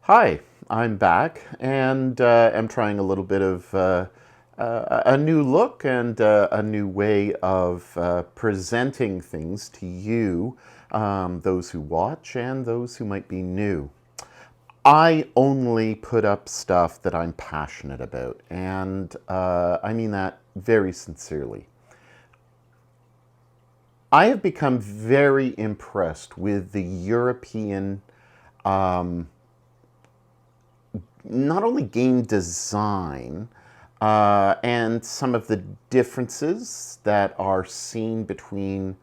Hi, I'm back and am trying a little bit of a new look and a new way of presenting things to you, those who watch and those who might be new. I only put up stuff that I'm passionate about, and I mean that very sincerely. I have become very impressed with the European not only game design and some of the differences that are seen between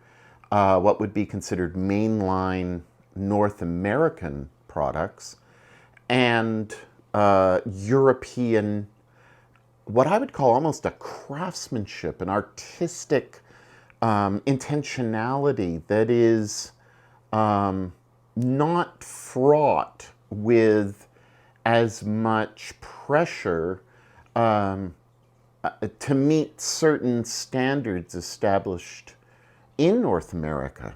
what would be considered mainline North American products and European, what I would call almost a craftsmanship, an artistic intentionality that is not fraught with as much pressure to meet certain standards established in North America.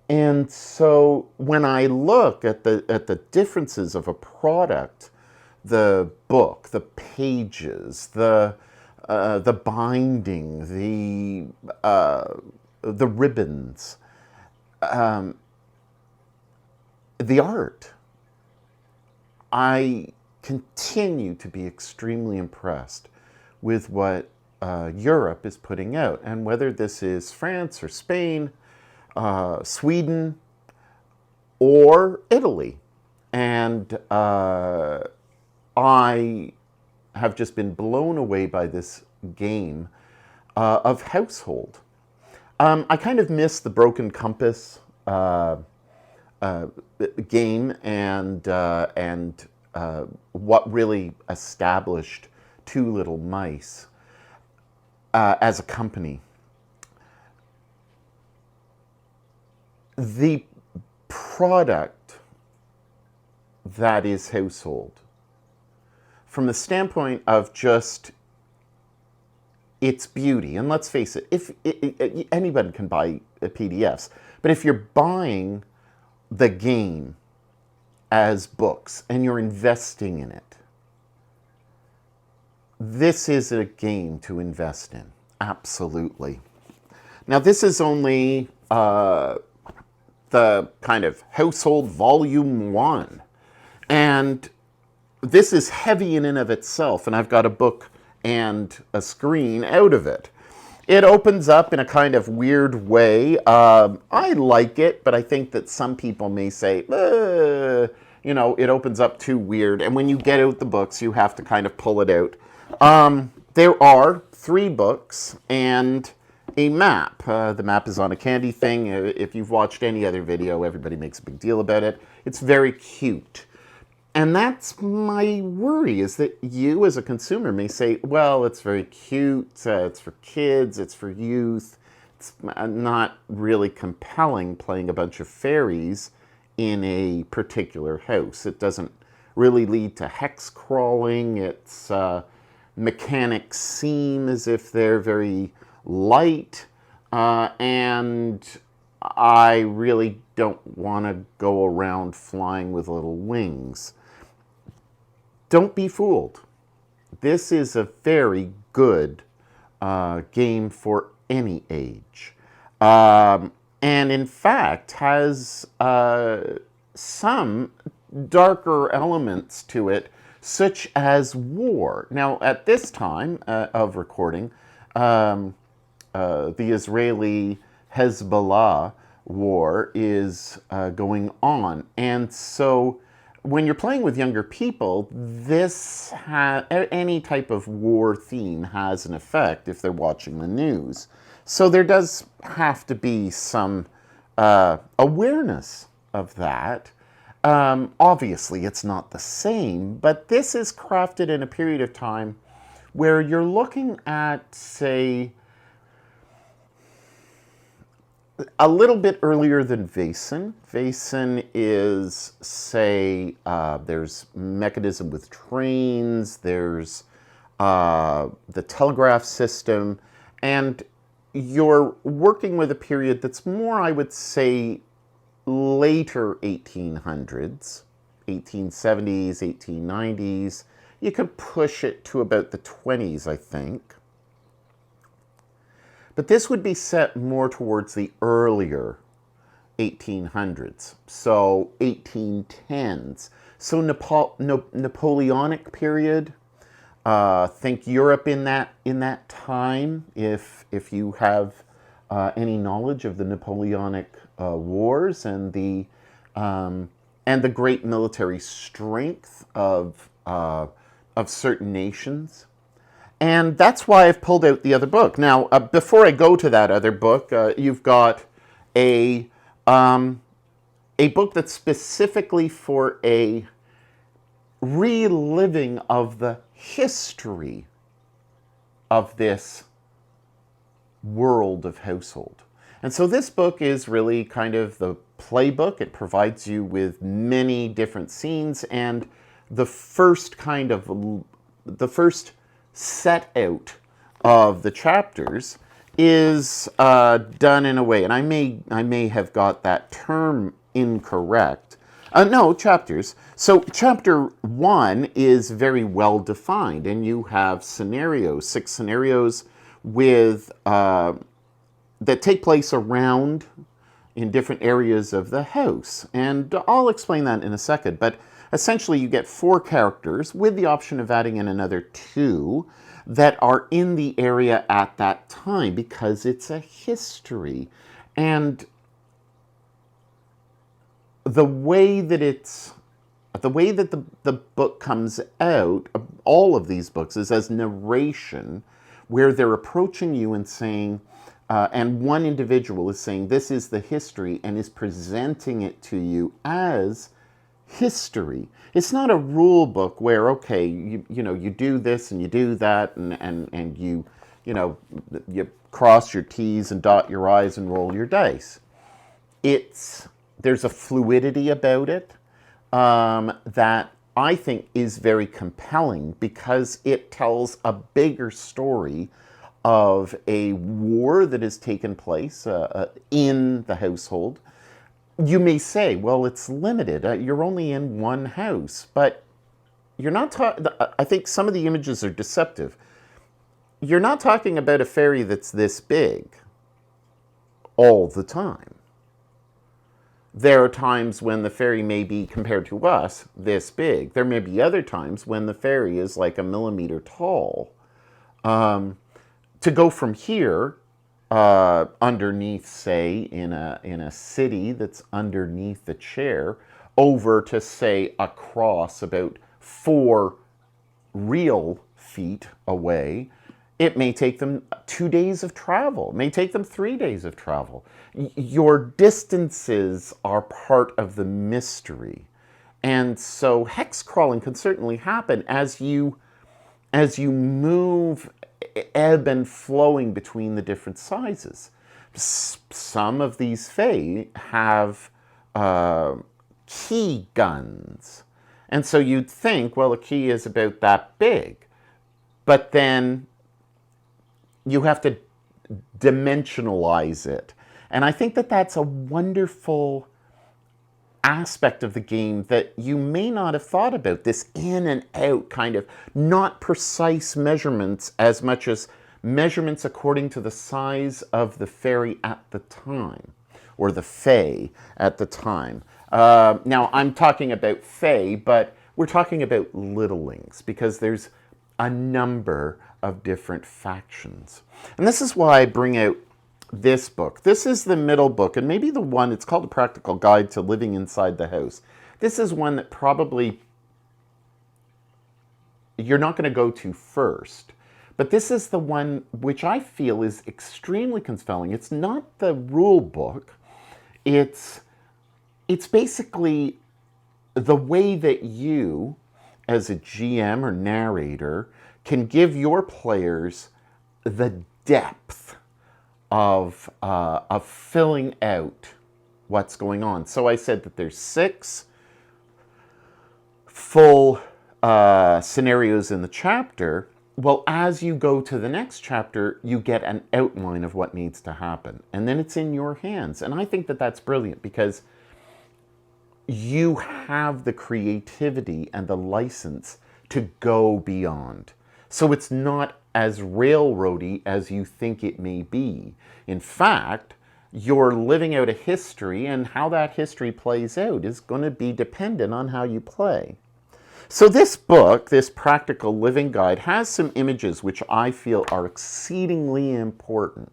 And so when I look at the differences of a product, the book, the pages, the binding, the ribbons, the art, I continue to be extremely impressed with what Europe is putting out. And whether this is France or Spain, Sweden, or Italy. And I have just been blown away by this game of HouseHold. I kind of miss the Broken Compass game and what really established Two Little Mice as a company. The product that is HouseHold, from the standpoint of just its beauty, and let's face it, if anybody can buy PDFs, but if you're buying the game as books and you're investing in it, this is a game to invest in, absolutely. Now, this is only the kind of HouseHold Volume 1, and this is heavy in and of itself, and I've got a book and a screen out of it. It opens up in a kind of weird way. I like it, but I think that some people may say, it opens up too weird. And when you get out the books, you have to kind of pull it out. There are 3 books and a map. The map is on a candy thing. If you've watched any other video, everybody makes a big deal about it. It's very cute. And that's my worry, is that you as a consumer may say, well, it's very cute, it's for kids, it's for youth, it's not really compelling playing a bunch of fairies in a particular house. It doesn't really lead to hex crawling. Its mechanics seem as if they're very light, and I really don't want to go around flying with little wings. Don't be fooled. This is a very good game for any age. And in fact has some darker elements to it, such as war. Now, at this time of recording, the Israeli Hezbollah war is going on. And so when you're playing with younger people, any type of war theme has an effect if they're watching the news. So there does have to be some awareness of that. Obviously, it's not the same, but this is crafted in a period of time where you're looking at, say, a little bit earlier than Vaesen. Vaesen is, say, there's mechanism with trains, there's the telegraph system, and you're working with a period that's more, I would say, later 1800s. 1870s, 1890s. You could push it to about the 20s, I think. But this would be set more towards the earlier 1800s, so 1810s. So Napoleonic period. Think Europe in that time. If you have any knowledge of the Napoleonic wars and the great military strength of certain nations. And that's why I've pulled out the other book. Now, before I go to that other book, you've got a book that's specifically for a reliving of the history of this world of household. And so this book is really kind of the playbook. It provides you with many different scenes, and the first set out of the chapters is done in a way, and I may have got that term incorrect. No, chapters. So chapter 1 is very well defined, and you have scenarios, 6 scenarios with that take place around in different areas of the house. And I'll explain that in a second, but essentially you get 4 characters with the option of adding in another 2 that are in the area at that time because it's a history. And the way that the book comes out, all of these books, is as narration, where they're approaching you and saying, and one individual is saying, this is the history, and is presenting it to you as history. It's not a rule book where, okay, you do this and you do that, and you cross your T's and dot your I's and roll your dice. There's a fluidity about it that I think is very compelling because it tells a bigger story of a war that has taken place in the household. You may say, well, it's limited. You're only in one house, but you're not I think some of the images are deceptive. You're not talking about a fairy that's this big all the time. There are times when the fairy may be, compared to us, this big. There may be other times when the fairy is like a millimeter tall. To go from here, underneath, say, in a city that's underneath the chair, over to, say, across about 4 real feet away, it may take them 2 days of travel. It may take them 3 days of travel. Your distances are part of the mystery. And so hex crawling can certainly happen as you move, ebb and flowing between the different sizes. Some of these fae have key guns. And so you'd think, well, a key is about that big. But then you have to dimensionalize it. And I think that that's a wonderful aspect of the game that you may not have thought about, this in and out kind of, not precise measurements as much as measurements according to the size of the fairy at the time, or the fae at the time. Now, I'm talking about fae, but we're talking about littlings, because there's a number of different factions. And this is why I bring out this book. This is the middle book, and maybe the one, it's called A Practical Guide to Living Inside the House. This is one that probably you're not going to go to first. But this is the one which I feel is extremely compelling. It's not the rule book. It's basically the way that you, as a GM or narrator, can give your players the depth of filling out what's going on. So I said that there's 6 full scenarios in the chapter. Well, as you go to the next chapter, you get an outline of what needs to happen. And then it's in your hands. And I think that that's brilliant, because you have the creativity and the license to go beyond. So it's not as railroady as you think it may be. In fact, you're living out a history, and how that history plays out is going to be dependent on how you play. So this book, this practical living guide, has some images which I feel are exceedingly important.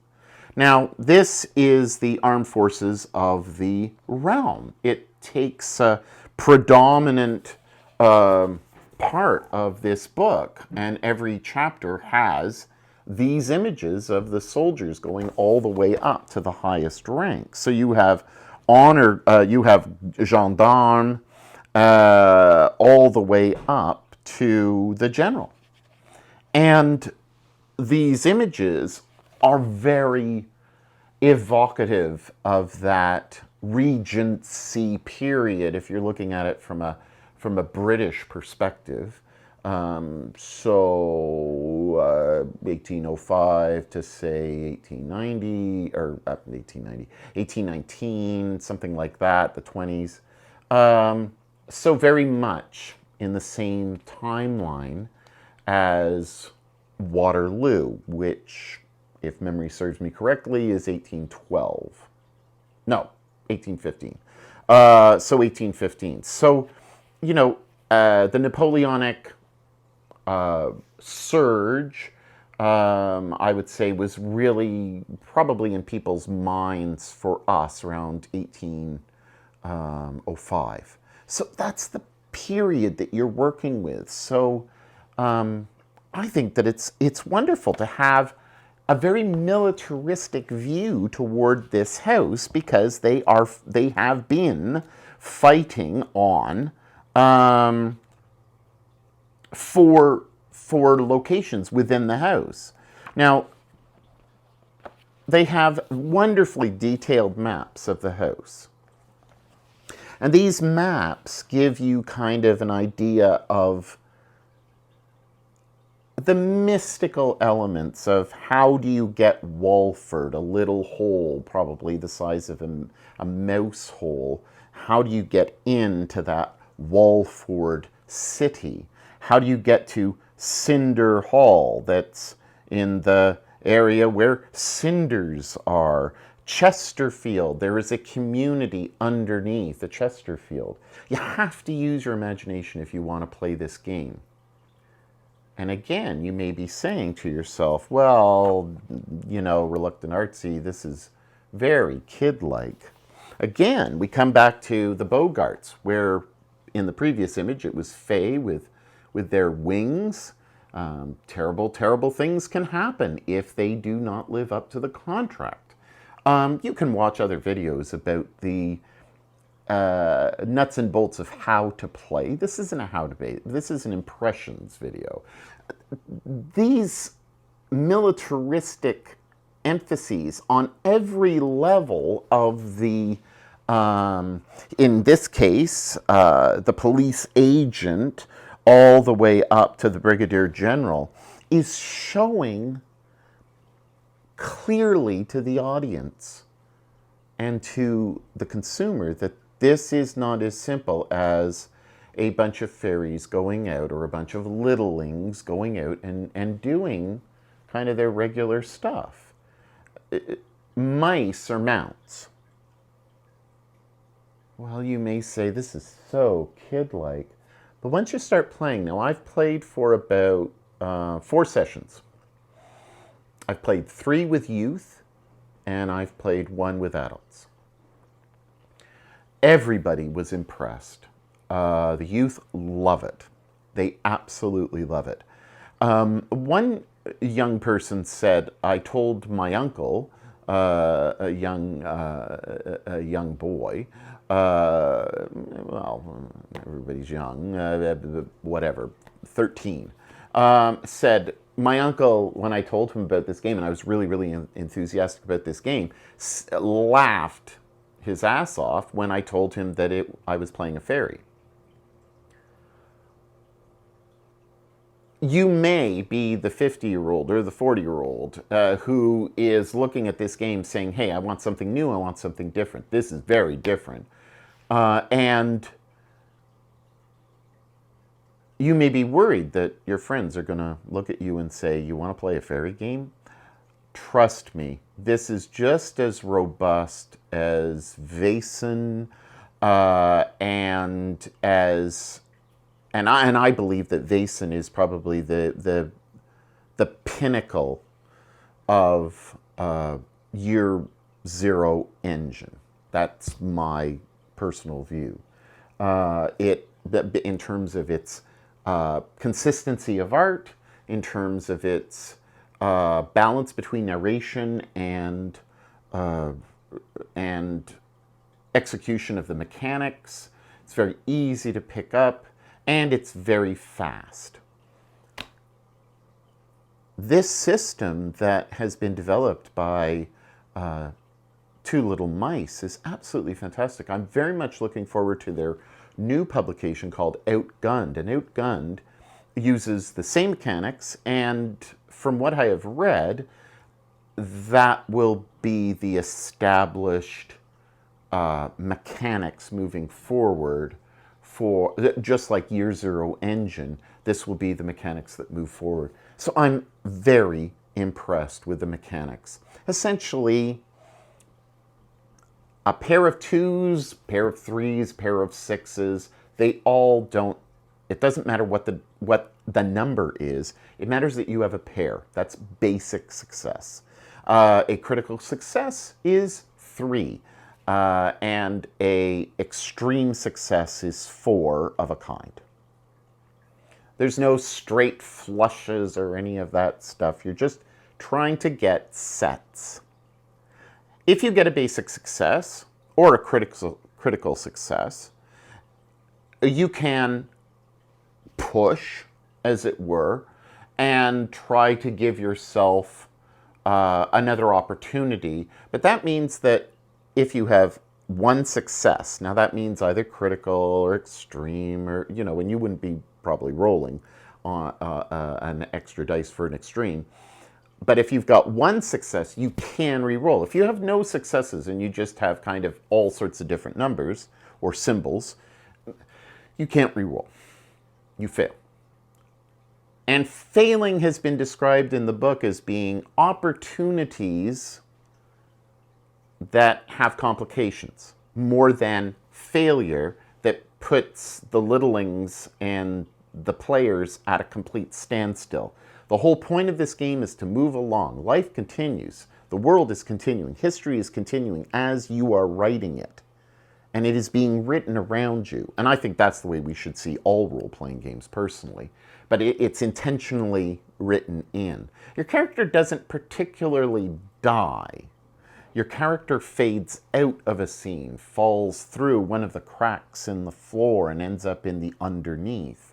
Now, this is the armed forces of the realm. It takes a predominant part of this book, and every chapter has these images of the soldiers going all the way up to the highest rank. So you have honor, you have gendarme, all the way up to the general. And these images are very evocative of that Regency period, if you're looking at it from a British perspective. 1805 to say 1890, or 1890, 1819, something like that, the 20s. So very much in the same timeline as Waterloo, which, if memory serves me correctly, is 1812. No, 1815. So 1815. So, you know, the Napoleonic surge, I would say, was really probably in people's minds for us around 1805. So that's the period that you're working with. So I think that it's wonderful to have a very militaristic view toward this house, because they have been fighting on for locations within the house. Now, they have wonderfully detailed maps of the house. And these maps give you kind of an idea of the mystical elements of how do you get Walford, a little hole, probably the size of a mouse hole. How do you get into that Walford city? How do you get to Cinder Hall, that's in the area where cinders are? Chesterfield, there is a community underneath the Chesterfield. You have to use your imagination if you want to play this game. And again, you may be saying to yourself, well, you know, Reluctant Artsy, this is very kid-like. Again, we come back to the Bogarts, where in the previous image it was Fae with their wings. Terrible, terrible things can happen if they do not live up to the contract. You can watch other videos about the nuts and bolts of how to play. This isn't a how to play. This is an impressions video. These militaristic emphases on every level of the, in this case, the police agent, all the way up to the brigadier general, is showing clearly to the audience and to the consumer that this is not as simple as a bunch of fairies going out or a bunch of littlings going out and doing kind of their regular stuff. Mice or mounts. Well, you may say, this is so kid-like. But once you start playing, now I've played for about 4 sessions. I've played 3 with youth, and I've played 1 with adults. Everybody was impressed. The youth love it. They absolutely love it. One young person said, I told my uncle, a young boy, well, everybody's young, whatever, 13, said, my uncle, when I told him about this game, and I was really, really enthusiastic about this game, laughed his ass off when I told him that I was playing a fairy. You may be the 50-year-old or the 40-year-old who is looking at this game saying, hey, I want something new, I want something different. This is very different. And you may be worried that your friends are going to look at you and say, you want to play a fairy game? Trust me, this is just as robust as Vaesen, and I believe that Vaesen is probably the pinnacle of year zero engine. That's my personal view. In terms of its consistency of art, in terms of its balance between narration and execution of the mechanics. It's very easy to pick up, and it's very fast. This system that has been developed by Two Little Mice is absolutely fantastic. I'm very much looking forward to their new publication called Outgunned. And Outgunned uses the same mechanics, and from what I have read, that will be the established mechanics moving forward for, just like Year Zero Engine, this will be the mechanics that move forward. So I'm very impressed with the mechanics. Essentially, a pair of twos, pair of threes, pair of sixes, they all don't, it doesn't matter what the number is, it matters that you have a pair. That's basic success. A critical success is 3, and a extreme success is 4 of a kind. There's no straight flushes or any of that stuff. You're just trying to get sets. If you get a basic success or a critical success, you can push, as it were, and try to give yourself another opportunity. But that means that if you have one success, now that means either critical or extreme, or, you know, and you wouldn't be probably rolling on an extra dice for an extreme. But if you've got one success, you can re-roll. If you have no successes and you just have kind of all sorts of different numbers or symbols, you can't re-roll. You fail. And failing has been described in the book as being opportunities that have complications, more than failure that puts the littlings and the players at a complete standstill. The whole point of this game is to move along. Life continues. The world is continuing. History is continuing as you are writing it. And it is being written around you. And I think that's the way we should see all role-playing games personally. But it's intentionally written in. Your character doesn't particularly die. Your character fades out of a scene, falls through one of the cracks in the floor, and ends up in the underneath.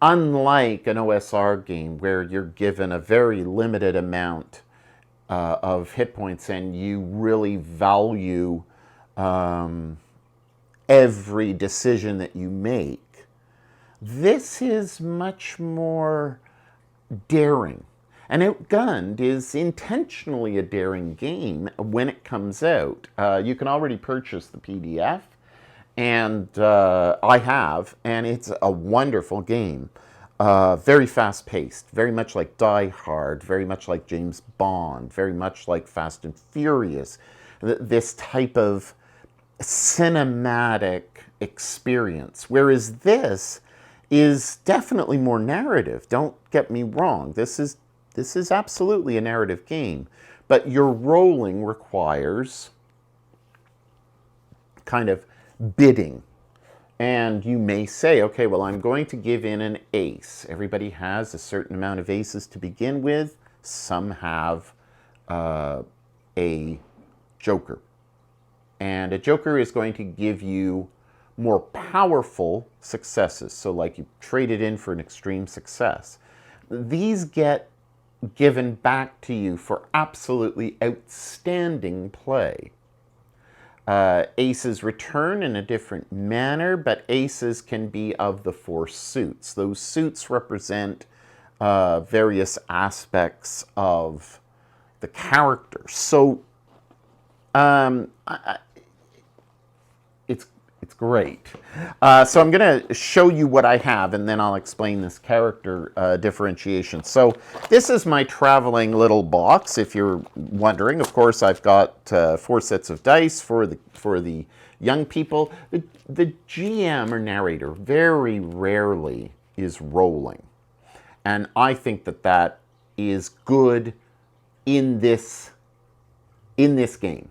Unlike an OSR game where you're given a very limited amount of hit points and you really value every decision that you make, this is much more daring. And Outgunned is intentionally a daring game when it comes out. You can already purchase the PDF, and I have, and it's a wonderful game. Very fast-paced, very much like Die Hard, very much like James Bond, very much like Fast and Furious. This type of cinematic experience, whereas this is definitely more narrative. Don't get me wrong. This is absolutely a narrative game, but your rolling requires kind of bidding. And you may say, okay, well, I'm going to give in an ace. Everybody has a certain amount of aces to begin with. Some have a joker. And a joker is going to give you more powerful successes. So like you trade it in for an extreme success. These get given back to you for absolutely outstanding play. Aces return in a different manner, but aces can be of the 4 suits. Those suits represent various aspects of the character. So Um, it's it's great. So I'm going to show you what I have, and then I'll explain this character differentiation. So this is my traveling little box. If you're wondering, of course, I've got 4 sets of dice for the young people. The GM or narrator very rarely is rolling, and I think that that is good in this game.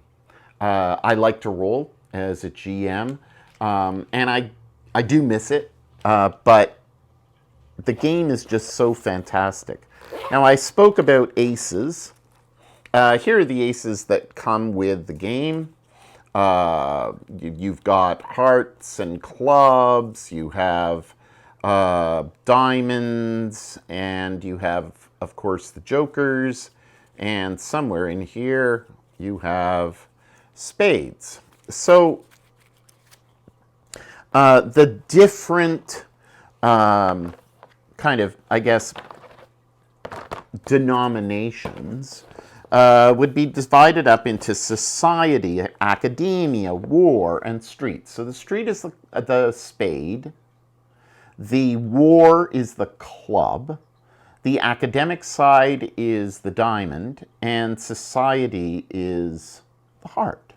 I like to roll as a GM, and I do miss it, but the game is just so fantastic. Now, I spoke about aces. Here are the aces that come with the game. You've got hearts and clubs, you have diamonds, and you have, of course, the jokers, and somewhere in here you have spades. So the different kind of, I guess, denominations would be divided up into society, academia, war, and street. So the street is the spade, the war is the club, the academic side is the diamond, and society is the heart.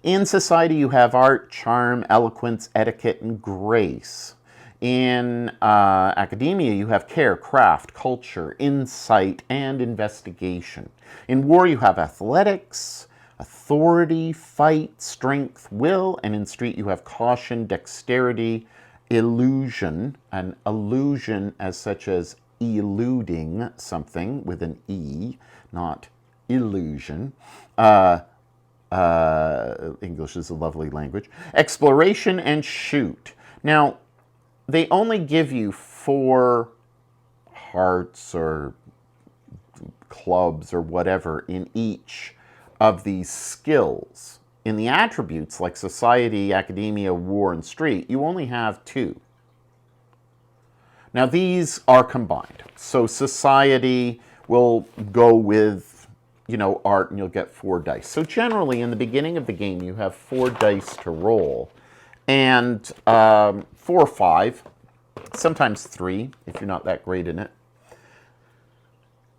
In society, you have art, charm, eloquence, etiquette, and grace. In academia, you have care, craft, culture, insight, and investigation. In war, you have athletics, authority, fight, strength, will, and in street, you have caution, dexterity, illusion, an illusion as such as eluding something with an E, not illusion. English is a lovely language. Exploration and shoot. Now, they only give you 4 hearts or clubs or whatever in each of these skills. In the attributes, like society, academia, war, and street, you only have 2. Now, these are combined. So society will go with, art, and you'll get 4 dice. So generally, in the beginning of the game, you have 4 dice to roll. And 4 or 5, sometimes 3, if you're not that great in it.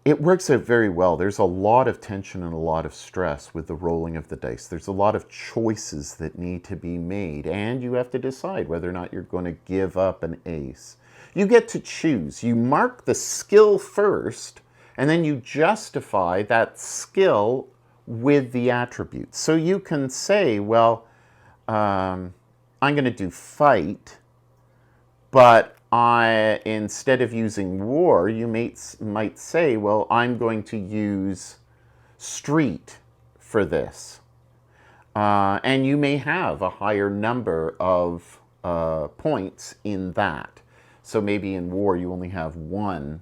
It works out very well. There's a lot of tension and a lot of stress with the rolling of the dice. There's a lot of choices that need to be made, and you have to decide whether or not you're going to give up an ace. You get to choose. You mark the skill first, and then you justify that skill with the attributes. So you can say, well, I'm going to do fight, but instead of using war, you might say, well, I'm going to use street for this. And you may have a higher number of points in that. So maybe in war you only have 1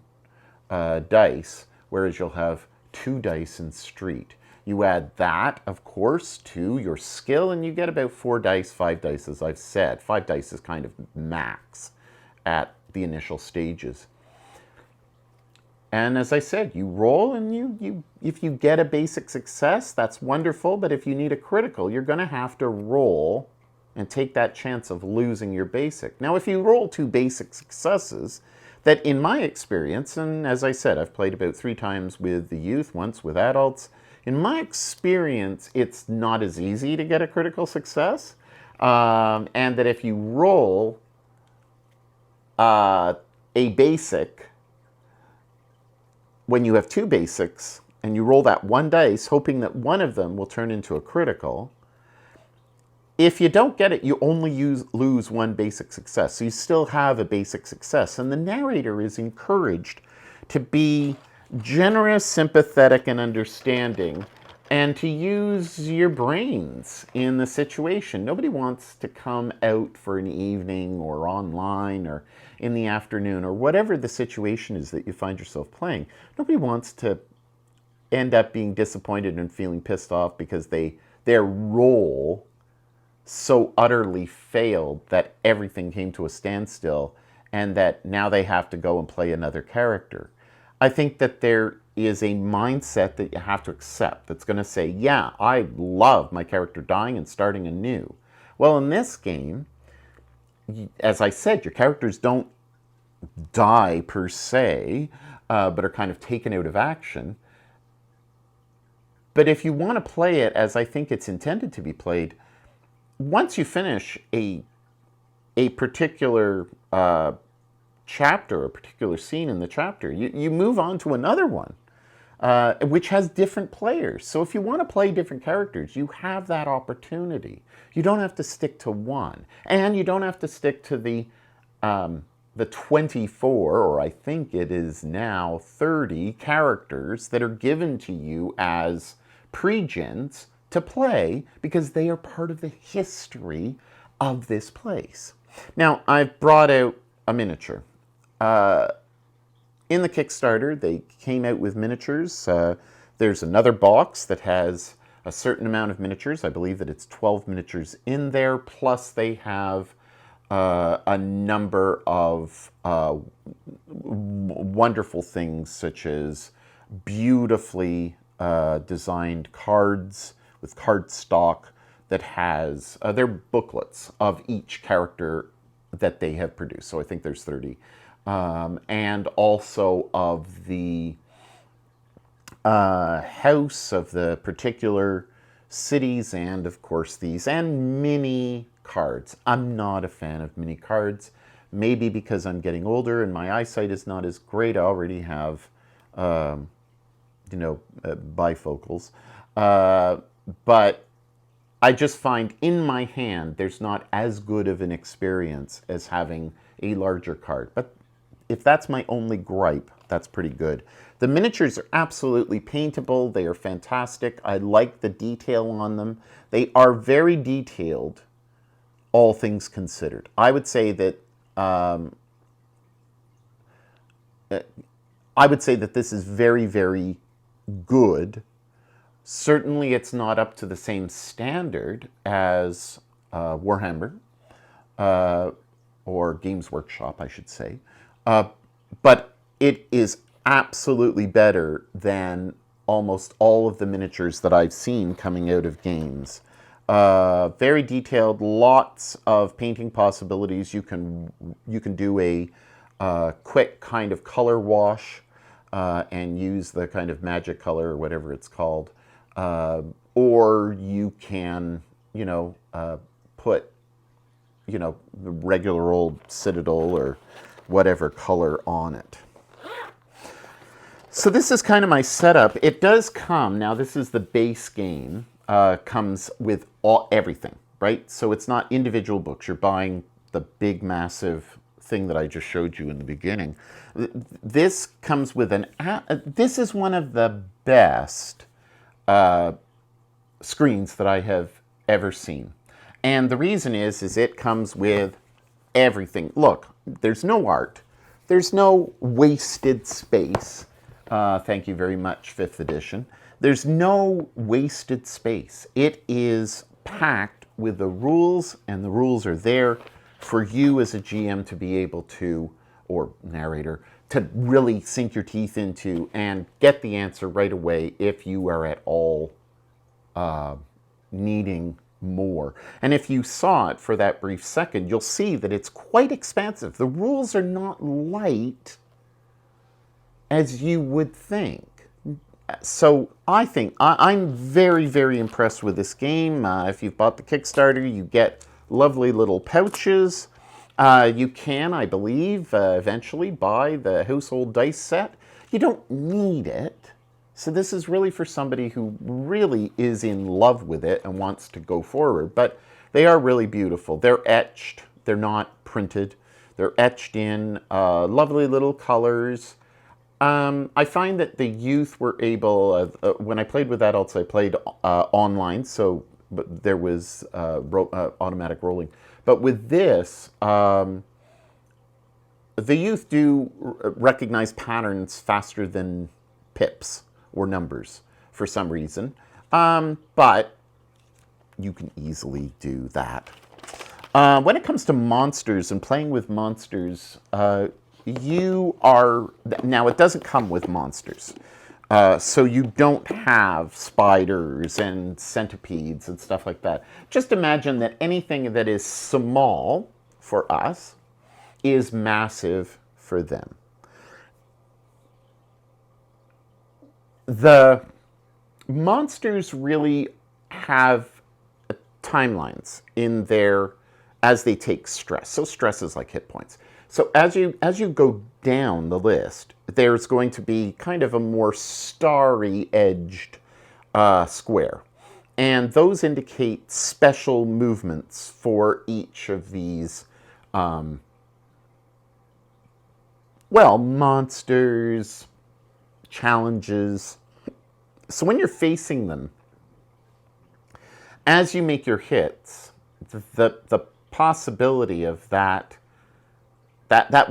dice, whereas you'll have 2 dice in street. You add that, of course, to your skill, and you get about 4 dice, 5 dice, as I've said. 5 dice is kind of max at the initial stages. And as I said, you roll, and if you get a basic success, that's wonderful, but if you need a critical, you're going to have to roll and take that chance of losing your basic. Now, if you roll 2 basic successes, that in my experience, and as I said, I've played about 3 times with the youth, once with adults, in my experience, it's not as easy to get a critical success, and that if you roll a basic, when you have 2 basics, and you roll that 1 dice, hoping that one of them will turn into a critical, if you don't get it, you only lose 1 basic success. So you still have a basic success. And the narrator is encouraged to be generous, sympathetic, and understanding, and to use your brains in the situation. Nobody wants to come out for an evening or online or in the afternoon or whatever the situation is that you find yourself playing. Nobody wants to end up being disappointed and feeling pissed off because their role so utterly failed that everything came to a standstill and that now they have to go and play another character. I think that there is a mindset that you have to accept that's going to say, yeah, I love my character dying and starting anew. Well, in this game, as I said, your characters don't die per se, but are kind of taken out of action. But if you want to play it as I think it's intended to be played, once you finish a particular chapter, a particular scene in the chapter, you move on to another one, which has different players. So if you want to play different characters, you have that opportunity. You don't have to stick to one. And you don't have to stick to the 24, or I think it is now 30 characters that are given to you as pre-gens to play, because they are part of the history of this place. Now, I've brought out a miniature. In the Kickstarter, they came out with miniatures. There's another box that has a certain amount of miniatures. I believe that it's 12 miniatures in there, plus they have a number of wonderful things, such as beautifully designed cards with cardstock that has, they're booklets of each character that they have produced. So I think there's 30. And also of the house of the particular cities, and of course these, and mini cards. I'm not a fan of mini cards, maybe because I'm getting older and my eyesight is not as great. I already have, bifocals. But I just find in my hand there's not as good of an experience as having a larger card. But if that's my only gripe, that's pretty good. The miniatures are absolutely paintable. They are fantastic. I like the detail on them. They are very detailed, all things considered. I would say that this is very, very good. Certainly, it's not up to the same standard as Warhammer or Games Workshop, I should say. But it is absolutely better than almost all of the miniatures that I've seen coming out of games. Very detailed, lots of painting possibilities. You can do a quick kind of color wash and use the kind of magic color or whatever it's called. Or you can, put, the regular old Citadel or whatever color on it. So this is kind of my setup. It does come, now this is the base game, comes with everything, right? So it's not individual books. You're buying the big, massive thing that I just showed you in the beginning. This comes with this is one of the best screens that I have ever seen. And the reason is it comes with everything. Look, there's no art. There's no wasted space. Thank you very much, 5th edition. There's no wasted space. It is packed with the rules, and the rules are there for you as a GM to be able to, or narrator, to really sink your teeth into and get the answer right away if you are at all needing more. And if you saw it for that brief second, you'll see that it's quite expansive. The rules are not light as you would think. So I think I'm very, very impressed with this game. If you've bought the Kickstarter, you get lovely little pouches. You can, I believe, eventually buy the HouseHold dice set. You don't need it. So this is really for somebody who really is in love with it and wants to go forward. But they are really beautiful. They're etched. They're not printed. They're etched in lovely little colors. I find that the youth were able, when I played with adults, I played online, so but there was automatic rolling. But with this, the youth do recognize patterns faster than pips or numbers for some reason. But you can easily do that. When it comes to monsters and playing with monsters, you are, now it doesn't come with monsters. So you don't have spiders and centipedes and stuff like that. Just imagine that anything that is small for us is massive for them. The monsters really have timelines in their, as they take stress. So stress is like hit points. So as you go down the list, there's going to be kind of a more starry edged square. And those indicate special movements for each of these, well, monsters, challenges. So when you're facing them, as you make your hits, the possibility of that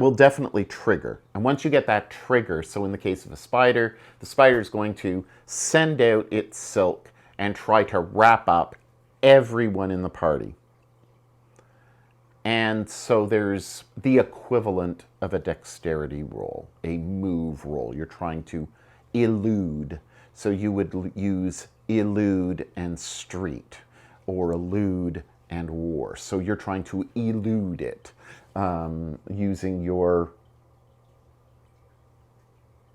will definitely trigger. And once you get that trigger, so in the case of a spider, the spider is going to send out its silk and try to wrap up everyone in the party. And so there's the equivalent of a dexterity roll, a move roll. You're trying to elude. So you would use elude and street, or elude and war. So you're trying to elude it using your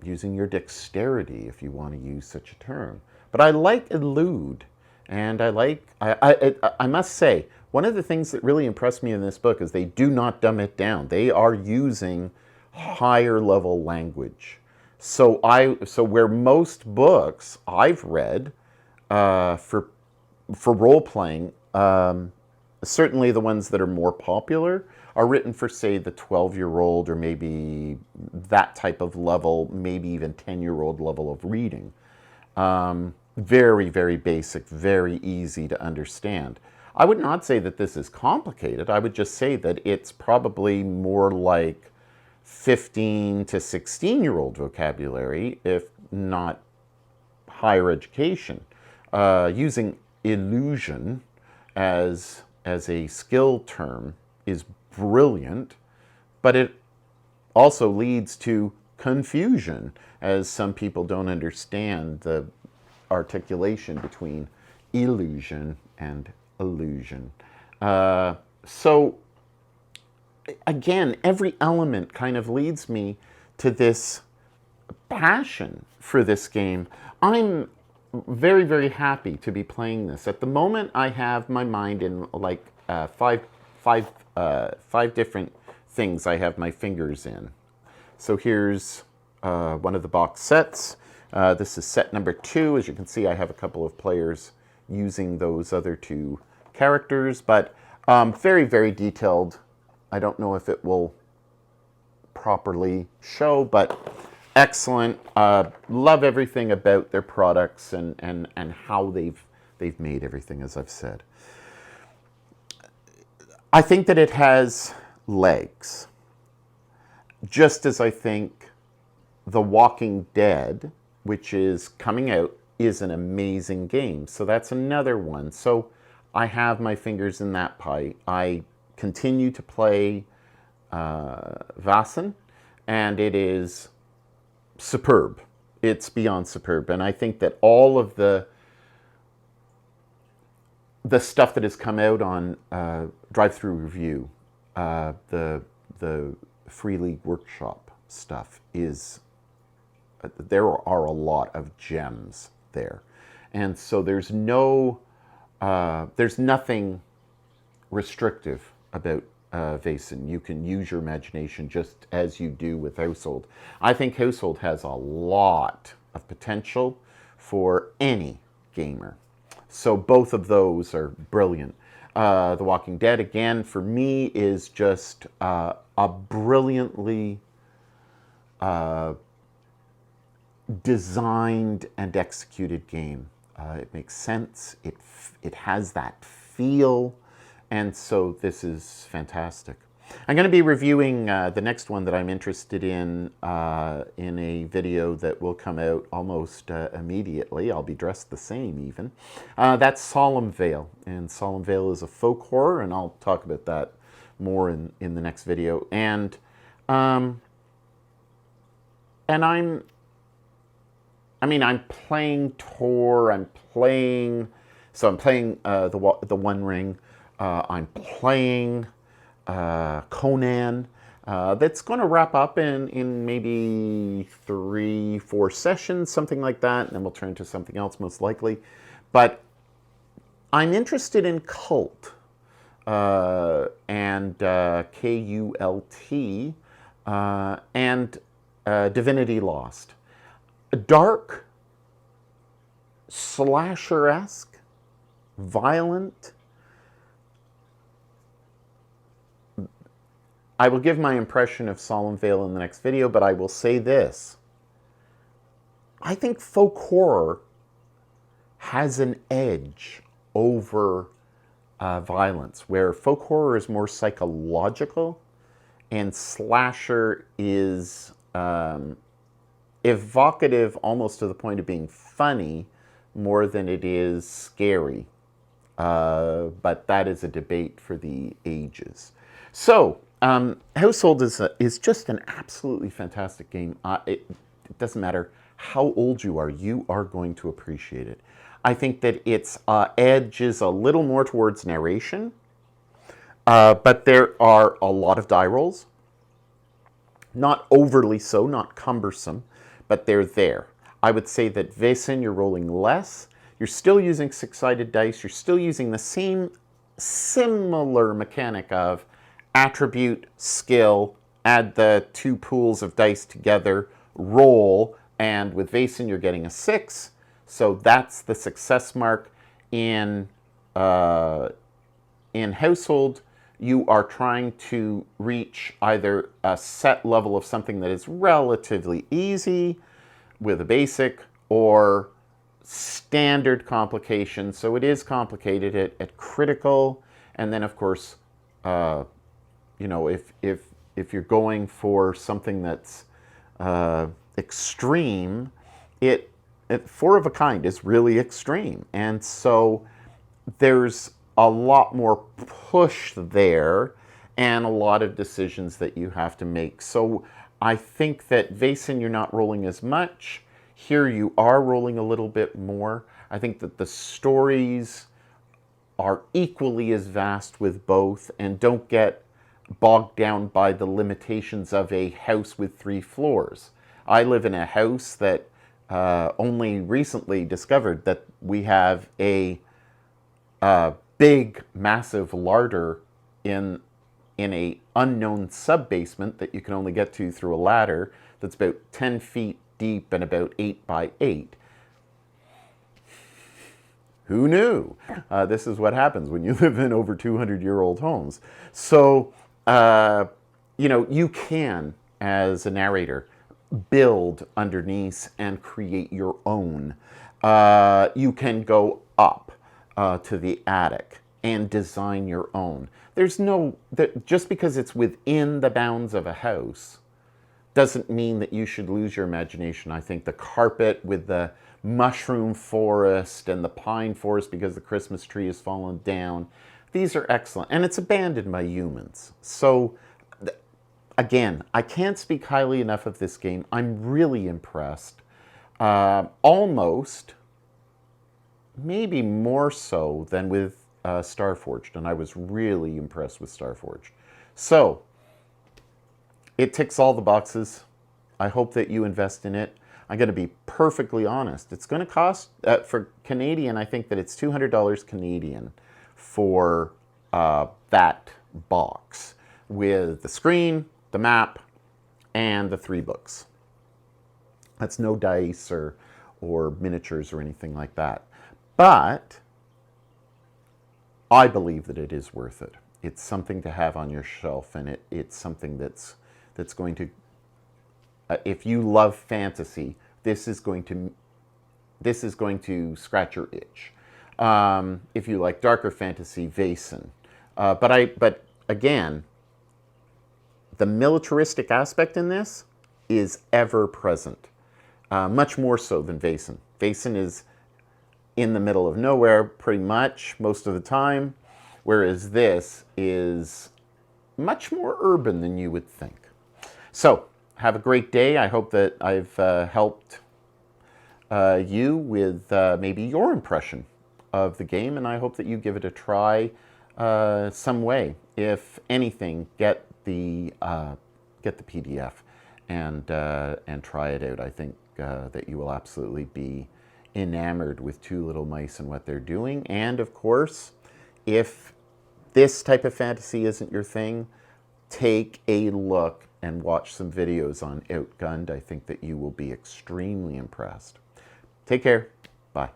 dexterity, if you want to use such a term. But I like elude, and I must say, one of the things that really impressed me in this book is they do not dumb it down. They are using higher level language. So where most books I've read for role playing, certainly the ones that are more popular, are written for, say, the 12-year-old or maybe that type of level, maybe even 10-year-old level of reading. Very, very basic, very easy to understand. I would not say that this is complicated. I would just say that it's probably more like 15 to 16-year-old vocabulary, if not higher education. Using illusion as a skill term is brilliant, but it also leads to confusion, as some people don't understand the articulation between illusion and illusion. So again, every element kind of leads me to this passion for this game. I'm very, very happy to be playing this. At the moment, I have my mind in like five different things I have my fingers in. So here's one of the box sets. This is set number 2. As you can see, I have a couple of players using those other 2 characters, but very, very detailed. I don't know if it will properly show, but excellent. Love everything about their products and how they've made everything, as I've said. I think that it has legs, just as I think The Walking Dead, which is coming out, is an amazing game. So that's another one. So I have my fingers in that pie. I continue to play Vaesen, and it is superb. It's beyond superb. And I think that all of the stuff that has come out on Drive-Thru Review, the Free League Workshop stuff, is there are a lot of gems there. And so there's nothing restrictive about Vaesen. You can use your imagination just as you do with HouseHold. I think HouseHold has a lot of potential for any gamer. So both of those are brilliant. The Walking Dead, again, for me, is just a brilliantly designed and executed game. It makes sense. It has that feel. And so this is fantastic. I'm going to be reviewing the next one that I'm interested in a video that will come out almost immediately. I'll be dressed the same even. That's Solemn Vale. And Solemn Vale is a folk horror, and I'll talk about that more in the next video. And and I'm playing Tor, I'm playing the One Ring, I'm playing Conan. That's going to wrap up in maybe 3-4 sessions, something like that, and then we'll turn to something else most likely. But I'm interested in Cult, and KULT, and Divinity Lost. Dark, slasher-esque, violent. I will give my impression of Solemn Veil in the next video, but I will say this. I think folk horror has an edge over violence, where folk horror is more psychological and slasher is evocative almost to the point of being funny more than it is scary. But that is a debate for the ages. So, HouseHold is just an absolutely fantastic game. It doesn't matter how old you are going to appreciate it. I think that its edge is a little more towards narration, but there are a lot of die rolls. Not overly so, not cumbersome, but they're there. I would say that Vaesen, you're rolling less. You're still using 6-sided dice. You're still using the same similar mechanic of attribute, skill, add the 2 pools of dice together, roll, and with Vaesen you're getting a 6. So that's the success mark. In HouseHold, you are trying to reach either a set level of something that is relatively easy with a basic, or standard complication. So it is complicated at critical, and then of course, you know, if you're going for something that's extreme, it 4 of a kind is really extreme, and so there's a lot more push there and a lot of decisions that you have to make. So I think that Vaesen, you're not rolling as much. Here you are rolling a little bit more. I think that the stories are equally as vast with both, and don't get bogged down by the limitations of a house with 3 floors. I live in a house that only recently discovered that we have a big, massive larder in a unknown sub-basement that you can only get to through a ladder that's about 10 feet deep and about 8 by 8. Who knew? This is what happens when you live in over 200-year-old homes. So, you know, you can, as a narrator, build underneath and create your own. You can go up to the attic and design your own. There's no, just because it's within the bounds of a house doesn't mean that you should lose your imagination. I think the carpet with the mushroom forest and the pine forest because the Christmas tree has fallen down, these are excellent. And it's abandoned by humans. So, again, I can't speak highly enough of this game. I'm really impressed. Almost, maybe more so than with Starforged, and I was really impressed with Starforged. So, it ticks all the boxes. I hope that you invest in it. I'm going to be perfectly honest. It's going to cost, for Canadian, I think that it's $200 Canadian for that box with the screen, the map, and the 3 books. That's no dice or miniatures or anything like that. But I believe that it is worth it. It's something to have on your shelf, and it's something that's going to, if you love fantasy, this is going to scratch your itch. If you like darker fantasy, Vaesen. But again, the militaristic aspect in this is ever present, much more so than Vaesen. Vaesen is in the middle of nowhere pretty much most of the time, whereas this is much more urban than you would think. So, have a great day. I hope that I've helped you with maybe your impression of the game, and I hope that you give it a try some way. If anything, get the PDF and try it out. I think that you will absolutely be enamored with Two Little Mice and what they're doing. And of course, if this type of fantasy isn't your thing, take a look and watch some videos on Outgunned. I think that you will be extremely impressed. Take care. Bye.